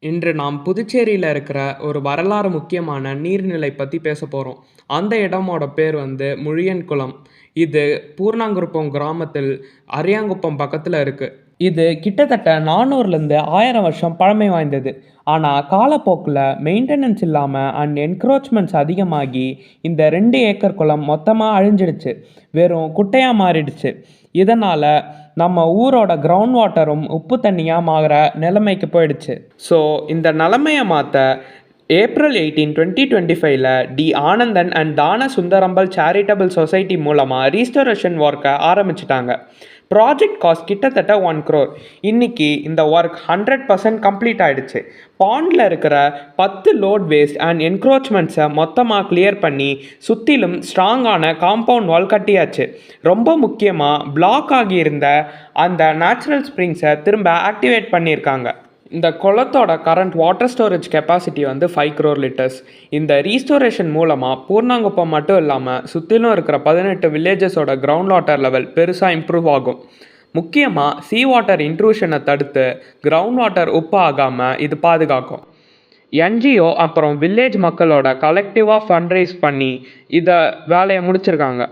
இன்று நாம் புதுச்சேரியில இருக்கிற ஒரு வரலாறு முக்கியமான நீர்நிலை பத்தி பேசப் போறோம். அந்த இடமோட பேர் வந்து முழியன்குளம். இது பூர்ணாங்குப்பம் கிராமத்தில் அரியாங்குப்பம் பக்கத்துல இருக்கு. இது கிட்டத்தட்ட 400லேருந்து 1000 வருஷம் பழமை வாய்ந்தது. ஆனா காலப்போக்குல மெயின்டெனன்ஸ் இல்லாம அண்ட் என்க்ரோச்மெண்ட்ஸ் அதிகமாகி இந்த 2 ஏக்கர் குளம் மொத்தமா அழிஞ்சிடுச்சு. வெறும் குட்டையா மாறிடுச்சு. இதனால நம்ம ஊரோட கிரவுண்ட் வாட்டரும் உப்பு தண்ணியா மாறுற நிலைமைக்கு போயிடுச்சு. ஸோ இந்த நிலைமையை மாற்ற ஏப்ரல் 18, 2025ல டி ஆனந்தன் அண்ட் தான சுந்தரம்பல் சேரிட்டபிள் சொசைட்டி மூலமாக ரீஸ்டோரேஷன் ஒர்க்கை ஆரம்பிச்சிட்டாங்க. ப்ராஜெக்ட் காஸ்ட் கிட்டத்தட்ட 1 crore. இன்னைக்கு இந்த ஒர்க் 100% கம்ப்ளீட் ஆகிடுச்சு. பாண்டில் இருக்கிற 10 லோட் வேஸ்ட் அண்ட் என்க்ரோச்மெண்ட்ஸை மொத்தமாக கிளியர் பண்ணி சுற்றிலும் ஸ்ட்ராங்கான காம்பவுண்ட் வால் கட்டியாச்சு. ரொம்ப முக்கியமாக பிளாக் ஆகியிருந்த அந்த நேச்சுரல் ஸ்ப்ரிங்ஸை திரும்ப ஆக்டிவேட் பண்ணியிருக்காங்க. இந்த குளத்தோட கரண்ட் வாட்டர் ஸ்டோரேஜ் கெப்பாசிட்டி வந்து 5 crore liters. இந்த ரீஸ்டோரேஷன் மூலமாக பூர்ணாங்குப்பம் மட்டும் இல்லாமல் சுற்றிலும் இருக்கிற 18 வில்லேஜஸோட கிரவுண்ட் வாட்டர் லெவல் பெருசாக இம்ப்ரூவ் ஆகும். முக்கியமாக சீ வாட்டர் இன்ட்ரூஷனை தடுத்து கிரவுண்ட் வாட்டர் உப்பு ஆகாமல் இது பாதுகாக்கும். என்ஜிஓ அப்புறம் வில்லேஜ் மக்களோட கலெக்டிவாக ஃபண்ட் ரைஸ் பண்ணி இதை வேலையை முடிச்சிருக்காங்க.